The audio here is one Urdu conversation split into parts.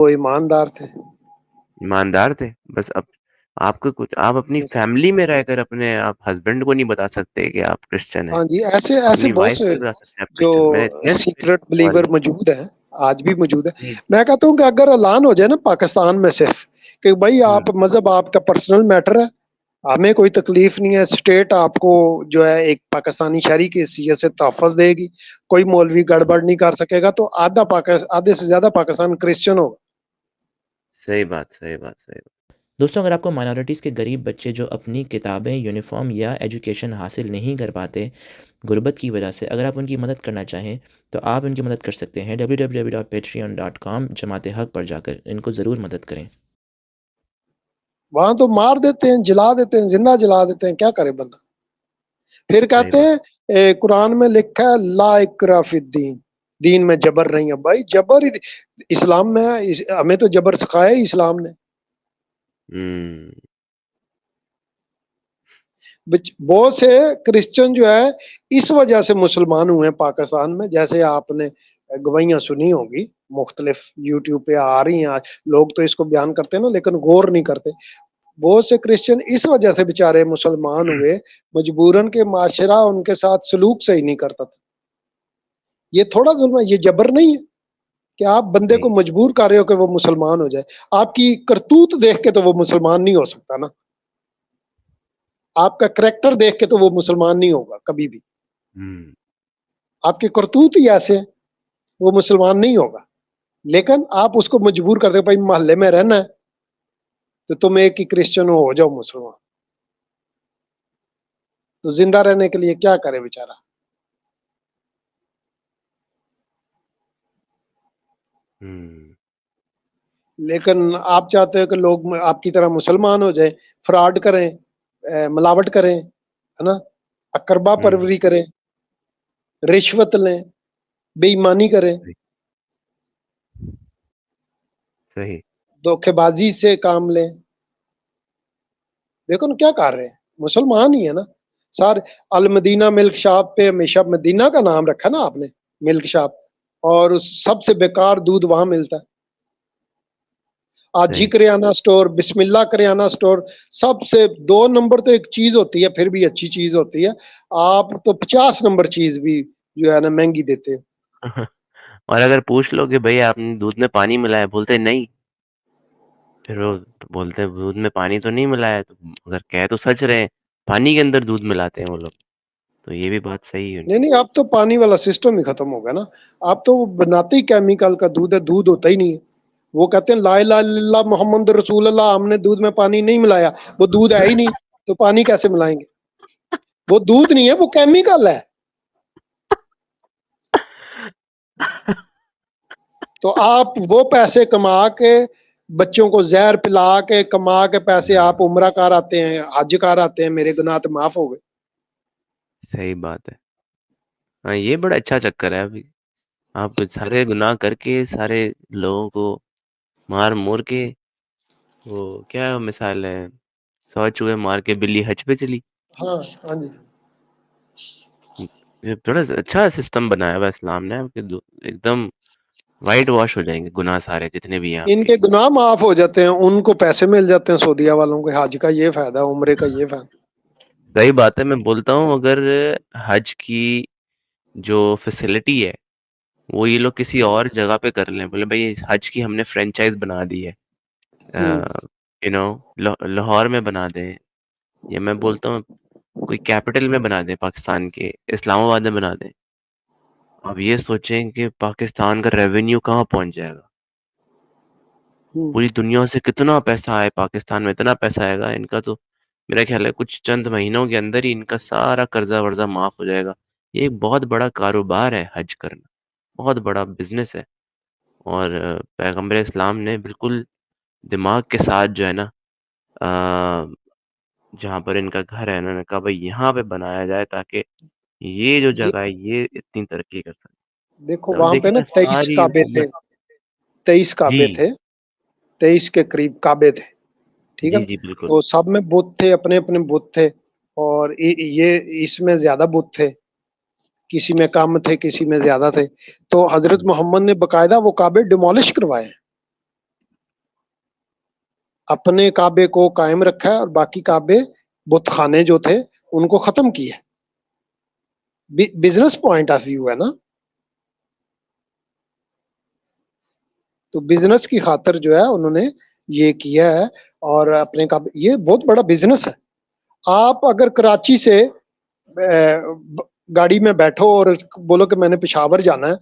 وہ ایماندار تھے. ایماندار تھے. بس اب آپ کو کچھ آپ اپنی فیملی میں رہ کر اپنے آپ ہسبینڈ کو نہیں بتا سکتے کہ آپ کرسچن ہیں. ہاں جی, ایسے اپنی بہت وائف سے کو بتا سکتے ہیں آپ جو کرسچن. میں نے سیکرٹ بلیور موجود ہیں, آج بھی موجود ہے. جی میں کہتا ہوں کہ اگر اعلان ہو جائے نا پاکستان میں صرف کہ بھائی ہوں، آپ مذہب آپ کا پرسنل میٹر ہے, ہمیں کوئی تکلیف نہیں ہے, اسٹیٹ آپ کو جو ہے ایک پاکستانی شہری کی حیثیت سے تحفظ دے گی, کوئی مولوی گڑبڑ نہیں کر سکے گا, تو آدھے سے زیادہ پاکستان کرسچن ہوگا. صحیح بات صحیح بات صحیح بات. دوستوں اگر آپ کو مائنورٹیز کے غریب بچے جو اپنی کتابیں, یونیفارم یا ایجوکیشن حاصل نہیں کر پاتے غربت کی وجہ سے, اگر آپ ان کی مدد کرنا چاہیں تو آپ ان کی مدد کر سکتے ہیں www.patreon.com جماعت حق پر جا کر ان کو ضرور مدد کریں. وہاں تو مار دیتے ہیں, جلا دیتے ہیں, زندہ جلا دیتے ہیں, کیا کرے بندہ. پھر صحیح کہتے بات. ہیں قرآن میں لکھا ہے لا اکراہ فی الدین, دین میں جبر نہیں ہے. بھائی جبر اسلام میں ہے, ہمیں تو جبر سکھایا ہی اسلام نے. بہت سے کرسچن جو ہے اس وجہ سے مسلمان ہوئے ہیں پاکستان میں, جیسے آپ نے گوائیاں سنی ہوگی, مختلف یوٹیوب پہ آ رہی ہیں آج, لوگ تو اس کو بیان کرتے ہیں نا لیکن غور نہیں کرتے. بہت سے کرسچن اس وجہ سے بےچارے مسلمان ہوئے مجبوراً کے معاشرہ ان کے ساتھ سلوک صحیح نہیں کرتا تھا. یہ تھوڑا ظلم ہے, یہ جبر نہیں ہے کہ آپ بندے کو نہیں مجبور کر رہے ہو کہ وہ مسلمان ہو جائے. آپ کی کرتوت دیکھ کے تو وہ مسلمان نہیں ہو سکتا نا, آپ کا کریکٹر دیکھ کے تو وہ مسلمان نہیں ہوگا کبھی بھی. آپ کے کرتوت ہی ایسے ہیں, وہ مسلمان نہیں ہوگا. لیکن آپ اس کو مجبور کرتے ہو, بھائی محلے میں رہنا ہے تو تم ایک ہی کرسچن ہو جاؤ مسلمان. تو زندہ رہنے کے لیے کیا کرے بیچارہ. لیکن آپ چاہتے ہو کہ لوگ آپ کی طرح مسلمان ہو جائیں, فراڈ کریں, ملاوٹ کریں, ہے نا, اقربا پروری کریں, رشوت لیں, بے ایمانی کریں, صحیح. دھوکے بازی سے کام لیں. دیکھو نا کیا کر رہے ہیں, مسلمان ہی ہے نا سارے. المدینہ ملک شاپ پہ ہمیشہ مدینہ کا نام رکھا نا آپ نے, ملک شاپ, اور اس سب سے بیکار دودھ وہاں ملتا ہے. آجی صحیح کریانہ سٹور, بسم اللہ کریانہ سٹور, سب سے 2 نمبر تو ایک چیز ہوتی ہے, پھر بھی اچھی چیز ہوتی ہے. آپ تو 50 نمبر چیز بھی جو ہے نا مہنگی دیتے ہیں. اور اگر پوچھ لو کہ بھئی آپ نے دودھ میں پانی ملایا, بولتے نہیں. پھر وہ بولتے ہیں دودھ میں پانی تو نہیں ملایا, تو اگر کہہ تو سچ رہے ہیں, پانی کے اندر دودھ ملاتے ہیں وہ لوگ. تو یہ بھی بات صحیح ہے. نہیں اب تو پانی والا سسٹم ہی ختم ہو گیا نا. اب تو وہ بناتے ہی کیمیکل کا دودھ ہے, دودھ ہوتا ہی نہیں ہے. وہ کہتے ہیں لا الہ الا اللہ محمد رسول اللہ, ہم نے دودھ میں پانی نہیں ملایا. وہ دودھ ہے ہی نہیں تو پانی کیسے ملائیں گے. وہ دودھ نہیں ہے, وہ کیمیکل ہے. تو آپ وہ پیسے کما کے بچوں کو زہر پلا کے کما کے پیسے آپ عمرہ کر آتے ہیں, حج کر آتے ہیں, میرے گناہ تو معاف ہو گئے. صحیح بات ہے. ہاں یہ بڑا اچھا چکر ہے. ابھی آپ سارے گناہ کر کے سارے لوگوں کو مار مور کے, وہ کیا مثال ہے, 100 چوہے مار کے بلی حج پہ چلی. ہاں جی. یہ بڑا اچھا سسٹم بنایا ہوا اسلام نے, کہ ایک دم وائٹ واش ہو جائیں گے گناہ سارے جتنے بھی ہیں آپ ان کے. کے گناہ معاف ہو جاتے ہیں, ان کو پیسے مل جاتے ہیں سعودیہ والوں کے, حج کا یہ فائدہ, عمرے کا یہ فائدہ. صحیح بات ہے. میں بولتا ہوں اگر حج کی جو فیسلٹی ہے وہ یہ لوگ کسی اور جگہ پہ کر لیں, بولے بھائی حج کی ہم نے فرینچائز بنا دی ہے, لاہور میں بنا دیں, یا میں بولتا ہوں کوئی کیپٹل میں بنا دیں, پاکستان کے اسلام آباد میں بنا دیں. اب یہ سوچیں کہ پاکستان کا ریونیو کہاں پہنچ جائے گا. پوری دنیا سے کتنا پیسہ آئے, پاکستان میں اتنا پیسہ آئے گا ان کا, تو میرا خیال ہے کچھ چند مہینوں کے اندر ہی ان کا سارا قرضہ ورضہ معاف ہو جائے گا. یہ ایک بہت بڑا کاروبار ہے حج کرنا, بہت بڑا بزنس ہے. اور پیغمبر اسلام نے بالکل دماغ کے ساتھ جو ہے نا, جہاں پر ان کا گھر ہے, انہوں نے کہا بھائی یہاں پہ بنایا جائے تاکہ یہ جو جگہ ہے یہ اتنی ترقی کر سکے. دیکھو اب وہاں پہ دیکھیں نا 23 ساری کعبے تھے, 23 جی کعبے تھے, 23 کے قریب کعبے تھے, ٹھیک ہے جی نا. جی بالکل. تو سب میں بت تھے, اپنے اپنے بت تھے, اور یہ اس میں زیادہ بت تھے, کسی میں کم تھے, کسی میں زیادہ تھے. تو حضرت محمد نے باقاعدہ وہ کعبے ڈیمولش کروائے ہیں, اپنے کعبے کو قائم رکھا ہے اور باقی کعبے بت خانے جو تھے ان کو ختم کیا ہے. بزنس پوائنٹ آف ویو ہے نا. تو بزنس کی خاطر جو ہے انہوں نے یہ کیا ہے. اور اپنے کعبے، یہ بہت بڑا بزنس ہے. آپ اگر کراچی سے گاڑی میں بیٹھو اور بولو کہ میں نے پشاور جانا ہے،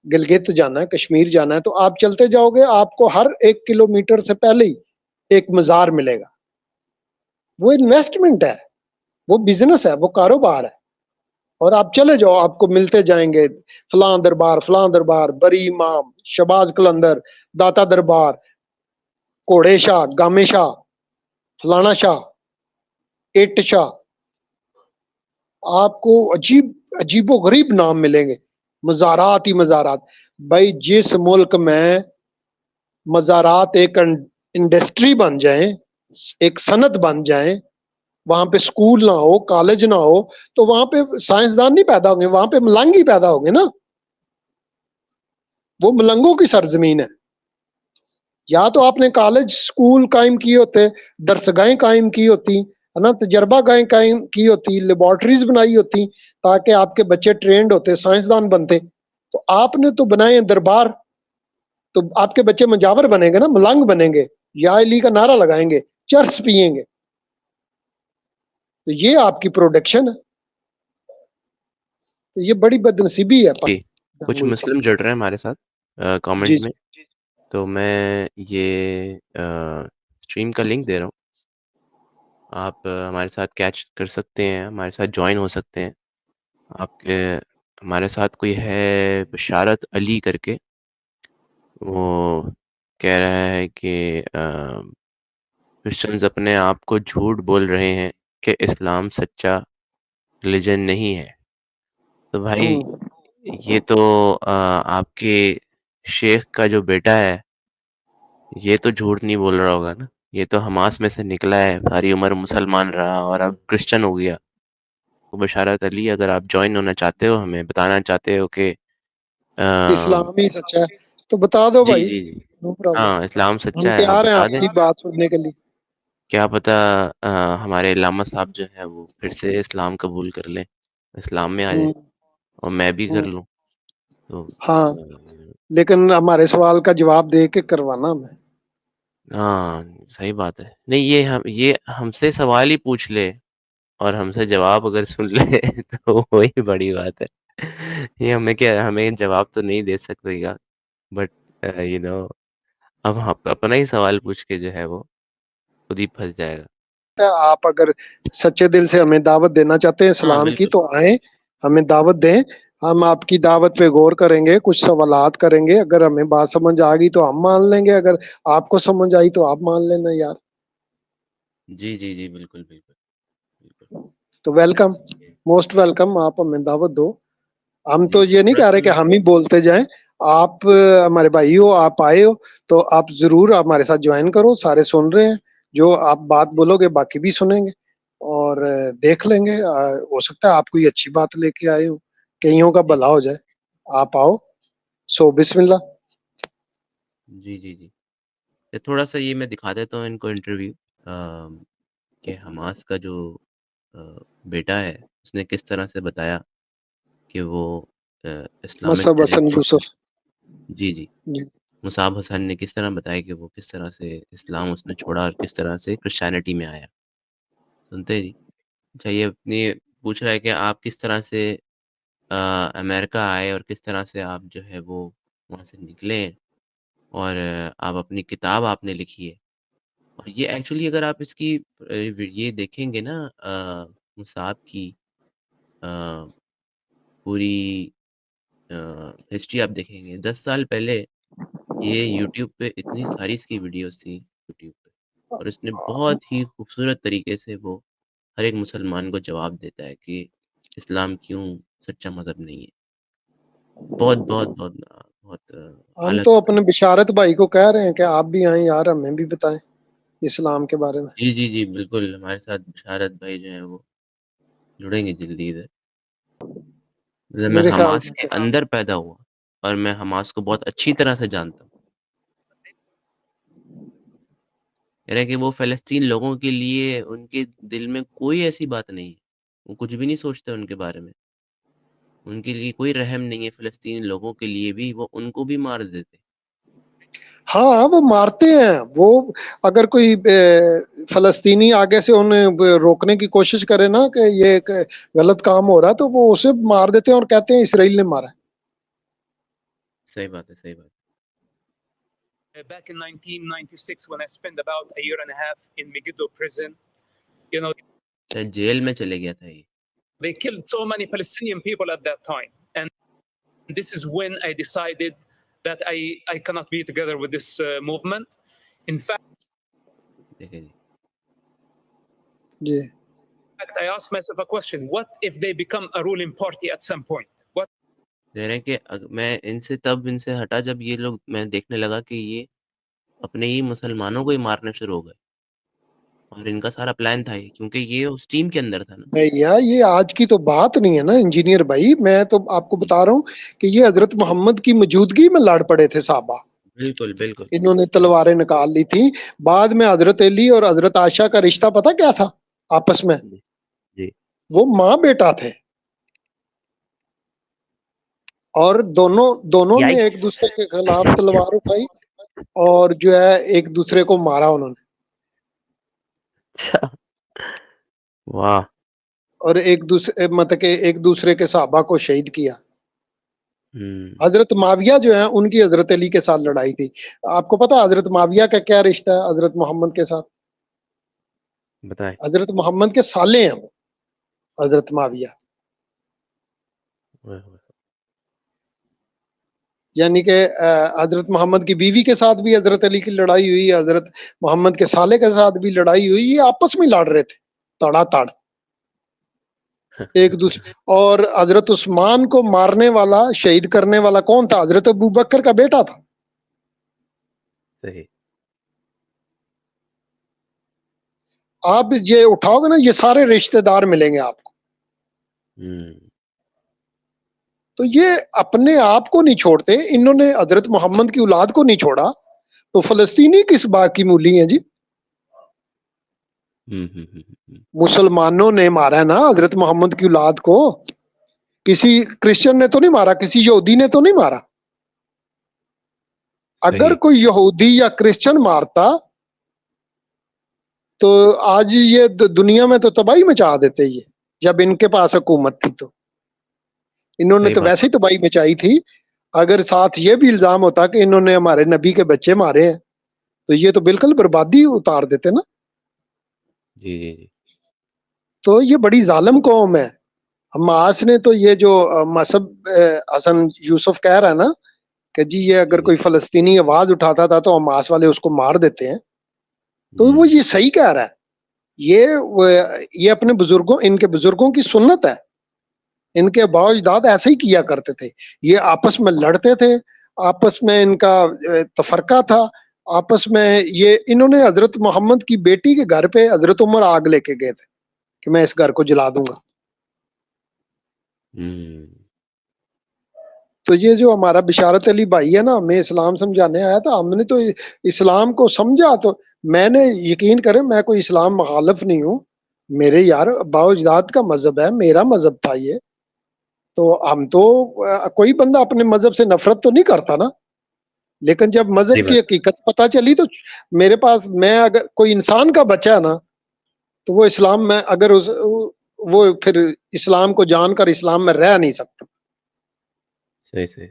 گلگت جانا ہے، کشمیر جانا ہے، تو آپ چلتے جاؤ گے، آپ کو ہر 1 کلومیٹر سے پہلے ہی ایک مزار ملے گا. وہ انویسٹمنٹ ہے، وہ بزنس ہے، وہ کاروبار ہے. اور آپ چلے جاؤ، آپ کو ملتے جائیں گے فلاں دربار، فلاں دربار، بری امام، شباز قلندر، داتا دربار، کوڑے شاہ، گامے شاہ، فلانا شاہ، اٹ شاہ. آپ کو عجیب عجیب و غریب نام ملیں گے. مزارات ہی مزارات. بھائی جس ملک میں مزارات ایک انڈسٹری بن جائیں، ایک صنعت بن جائیں، وہاں پہ سکول نہ ہو، کالج نہ ہو، تو وہاں پہ سائنسدان نہیں پیدا ہوں گے، وہاں پہ ملنگ ہی پیدا ہوں گے نا. وہ ملنگوں کی سرزمین ہے. یا تو آپ نے کالج سکول قائم کیے ہوتے، درسگاہیں قائم کی ہوتی ہے نا، تجربہ گاہیں قائم کی ہوتی، لیبارٹریز بنائی ہوتی تاکہ آپ کے بچے ٹرینڈ ہوتے، سائنسدان بنتے. تو آپ نے تو بنائے ہیں دربار، تو آپ کے بچے مجاور بنیں گے نا، ملنگ بنیں گے، یا علی کا نعرہ لگائیں گے، چرس پیئیں گے. تو یہ آپ کی پروڈکشن ہے. تو یہ بڑی بدنصیبی ہے جی کچھ ملک مسلم جڑ رہے ہیں ہمارے ساتھ جی کامنٹ میں، جی تو میں یہ اسٹریم کا لنک دے رہا ہوں. آپ ہمارے ساتھ کیچ کر سکتے ہیں، ہمارے ساتھ جوائن ہو سکتے ہیں. آپ کے ہمارے ساتھ کوئی ہے بشارت علی کر کے، وہ کہہ رہا ہے کہ کرسچنز اپنے آپ کو جھوٹ بول رہے ہیں کہ اسلام سچا ریلیجن نہیں ہے. تو بھائی یہ تو آپ کے شیخ کا جو بیٹا ہے یہ تو جھوٹ نہیں بول رہا ہوگا نا. یہ تو حماس میں سے نکلا ہے، ساری عمر مسلمان رہا اور اب کرسچن ہو گیا. تو بشارت علی، اگر آپ جوائن ہونا چاہتے ہو، ہمیں بتانا چاہتے ہو کہ اسلام ہی سچا ہے، تو بتا دو جی بھائی، جی جی نو پرابلم. ہاں اسلام ہم سچا ہے، آپ تیار ہیں بتا آپ دیں. کی بات سننے کے لیے. کیا پتہ ہمارے علامہ صاحب جو ہے وہ پھر سے اسلام قبول کر لیں، اسلام میں آ جائیں، ہوں، اور میں بھی کر ہوں. لوں. تو ہاں، لیکن ہمارے سوال کا جواب دے کے کروانا ہمیں. ہاں صحیح بات ہے. نہیں یہ ہم سے سوال ہی پوچھ لے اور ہم سے جواب اگر سن لے تو وہی بڑی بات ہے. یہ ہمیں جواب تو نہیں دے سکتے گا، بٹ اب اپنا ہی سوال پوچھ کے جو ہے وہ خود ہی پھنس جائے گا. آپ اگر سچے دل سے ہمیں دعوت دینا چاہتے ہیں ہاں اسلام کی بالکل. تو آئیں، ہمیں دعوت دیں. ہم آپ کی دعوت پہ غور کریں گے، کچھ سوالات کریں گے. اگر ہمیں بات سمجھ آ گئی تو ہم مان لیں گے، اگر آپ کو سمجھ آئی تو آپ مان لینا یار. جی جی جی بالکل بالکل بالکل. تو ویلکم، موسٹ ویلکم. آپ ہمیں دعوت دو. ہم جی تو یہ نہیں تھوڑا کہہ سا رہے کہ میں ہم ہی بولتے جائیں. آپ ہمارے بھائی ہو، آپ آئے ہو تو آپ ضرور ہمارے ساتھ جوائن کرو. سارے سن رہے ہیں، جو آپ بات بولو گے باقی بھی سنیں گے اور دیکھ لیں گے. ہو سکتا ہے آپ کوئی اچھی بات لے کے آئے ہو، کئیوں کا جی بھلا ہو جائے. آپ آؤ. سو بسم اللہ. جی جی جی. تھوڑا سا یہ میں دکھا دیتا ہوں ان کو انٹرویو کہ حماس کا جو بیٹا ہے اس نے کس طرح سے بتایا کہ وہ اسلامک مصعب حسن ٹریڈیشن. یوسف. جی جی. جی مصعب حسن نے کس طرح بتایا کہ وہ کس طرح سے اسلام اس نے چھوڑا اور کس طرح سے کرسچینٹی میں آیا. سنتے جی. اچھا یہ اپنی پوچھ رہا ہے کہ آپ کس طرح سے امریکہ آئے اور کس طرح سے آپ جو ہے وہ وہاں سے نکلے، اور آپ اپنی کتاب آپ نے لکھی ہے. اور یہ ایکچولی اگر آپ اس کی یہ دیکھیں گے نا مصعب کی پوری ہسٹری آپ دیکھیں گے، 10 سال پہلے یہ یوٹیوب پہ اتنی ساری اس کی ویڈیوز تھیں یوٹیوب پہ، اور اس نے بہت ہی خوبصورت طریقے سے وہ ہر ایک مسلمان کو جواب دیتا ہے کہ اسلام کیوں سچا مذہب نہیں ہے. بہت بہت بہت بہت ہم اعلیٰ. تو اپنے بشارت بھائی کو کہہ رہے ہیں کہ آپ بھی آئیں یار، ہمیں بھی بتائیں اسلام کے بارے میں. جی جی جی بالکل. ہمارے ساتھ بشارت بھائی جو ہیں وہ جڑیں گے جلدی ادھر. مطلب میں میرے خیال حماس کے میں اندر پیدا ہوا اور میں حماس کو بہت اچھی طرح سے جانتا ہوں. کہہ رہے ہیں کہ وہ فلسطین لوگوں کے لیے ان کے دل میں کوئی ایسی بات نہیں ہے، وہ کچھ بھی نہیں سوچتے ان کے بارے میں، ان کے لیے کوئی رحم نہیں ہے فلسطین لوگوں کے لیے بھی، وہ ان کو بھی مار دیتے۔ ہاں وہ مارتے ہیں، وہ اگر کوئی فلسطینی آگے سے انہیں روکنے کی کوشش کرے نا کہ یہ ایک غلط کام ہو رہا ہے تو وہ اسے مار دیتے ہیں اور کہتے ہیں اسرائیل نے مارا ہے۔ صحیح بات ہے، صحیح بات ہے۔ Back in 1996, when I spent about a year and a half in Megiddo prison, you know, جیل میں چلے گیا تھا یہ۔ they killed so many Palestinian people at that time. And this is when I decided that I cannot be together with this movement. In fact, دیکھیں جی، جی I asked myself a question: what if they become a ruling party at some point? What کہہ رہے ہیں کہ میں ان سے ہٹا جب یہ لوگ، میں دیکھنے لگا کہ یہ اپنے ہی مسلمانوں کو ہی مارنے شروع ہو گئے، اور ان کا سارا پلان تھا یہ، کیونکہ یہ اس ٹیم کے اندر تھا نا۔ بھیا یہ آج کی تو بات نہیں ہے نا انجینئر بھائی، میں تو آپ کو بتا رہا ہوں کہ یہ حضرت محمد کی موجودگی میں لڑ پڑے تھے صحابہ، بالکل بالکل انہوں نے تلواریں نکال لی تھی۔ بعد میں حضرت علی اور حضرت عائشہ کا رشتہ پتہ کیا تھا آپس میں؟ جی جی، وہ ماں بیٹا تھے، اور دونوں نے ایک یائکس۔ دوسرے کے خلاف تلوار اٹھائی اور جو ہے ایک دوسرے کو مارا انہوں نے، اچھا، واہ، اور ایک دوسرے مطلب کہ ایک دوسرے کے صحابہ کو شہید کیا۔ ہم، حضرت معاویہ جو ہیں ان کی حضرت علی کے ساتھ لڑائی تھی۔ آپ کو پتا حضرت معاویہ کا کیا رشتہ ہے حضرت محمد کے ساتھ؟ بتائیں۔ حضرت محمد کے سالے ہیں وہ، حضرت معاویہ، اوئے ہوئے، یعنی کہ حضرت محمد کی بیوی کے ساتھ بھی حضرت علی کی لڑائی ہوئی، حضرت محمد کے سالے کے ساتھ بھی لڑائی ہوئی، یہ آپس میں لڑ رہے تھے تڑا تڑ ایک دوسرے۔ اور حضرت عثمان کو مارنے والا، شہید کرنے والا کون تھا؟ حضرت ابوبکر کا بیٹا تھا۔ صحیح، آپ یہ اٹھاؤ گے نا یہ سارے رشتہ دار ملیں گے آپ کو، ہم، تو یہ اپنے آپ کو نہیں چھوڑتے، انہوں نے حضرت محمد کی اولاد کو نہیں چھوڑا، تو فلسطینی کس بات کی مولی ہیں جی؟ مسلمانوں نے مارا ہے نا حضرت محمد کی اولاد کو، کسی کرسچن نے تو نہیں مارا، کسی یہودی نے تو نہیں مارا۔ اگر صحیح، کوئی یہودی یا کرسچن مارتا تو آج یہ دنیا میں تو تباہی مچا دیتے، یہ جب ان کے پاس حکومت تھی تو انہوں نے صحیح تو بات ویسے ہی تباہی مچائی تھی۔ اگر ساتھ یہ بھی الزام ہوتا کہ انہوں نے ہمارے نبی کے بچے مارے ہیں تو یہ تو بالکل بربادی اتار دیتے نا۔ جی جی جی، تو یہ بڑی ظالم قوم ہے۔ حماس نے تو یہ جو مذہب حسن یوسف کہہ رہا ہے نا کہ جی یہ اگر کوئی فلسطینی آواز اٹھاتا تھا تو حماس والے اس کو مار دیتے ہیں، تو وہ یہ صحیح کہہ رہا ہے۔ یہ اپنے بزرگوں، ان کے بزرگوں کی سنت ہے، ان کے آباء و اجداد ایسے ہی کیا کرتے تھے، یہ آپس میں لڑتے تھے، آپس میں ان کا تفرقہ تھا، آپس میں یہ انہوں نے حضرت محمد کی بیٹی کے گھر پہ حضرت عمر آگ لے کے گئے تھے کہ میں اس گھر کو جلا دوں گا۔ تو یہ جو ہمارا بشارت علی بھائی ہے نا، ہمیں اسلام سمجھانے آیا تھا، ہم نے تو اسلام کو سمجھا، تو میں نے یقین کرے میں کوئی اسلام مخالف نہیں ہوں، میرے یار آباء و اجداد کا مذہب ہے، میرا مذہب تھا یہ، تو ہم تو کوئی بندہ اپنے مذہب سے نفرت تو نہیں کرتا نا، لیکن جب صحیح مذہب کی بات، حقیقت پتہ چلی تو میرے پاس، میں اگر کوئی انسان کا بچہ ہے نا تو وہ اسلام میں اگر وہ پھر اسلام کو جان کر اسلام میں رہ نہیں سکتا۔ صحیح صحیح،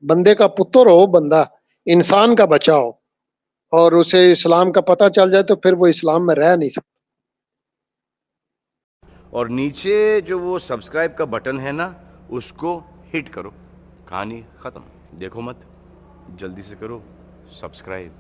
بندے کا پتر ہو، بندہ انسان کا بچہ ہو اور اسے اسلام کا پتہ چل جائے تو پھر وہ اسلام میں رہ نہیں سکتا۔ اور نیچے جو وہ سبسکرائب کا بٹن ہے نا اس کو ہٹ کرو، کہانی ختم، دیکھو مت، جلدی سے کرو سبسکرائب۔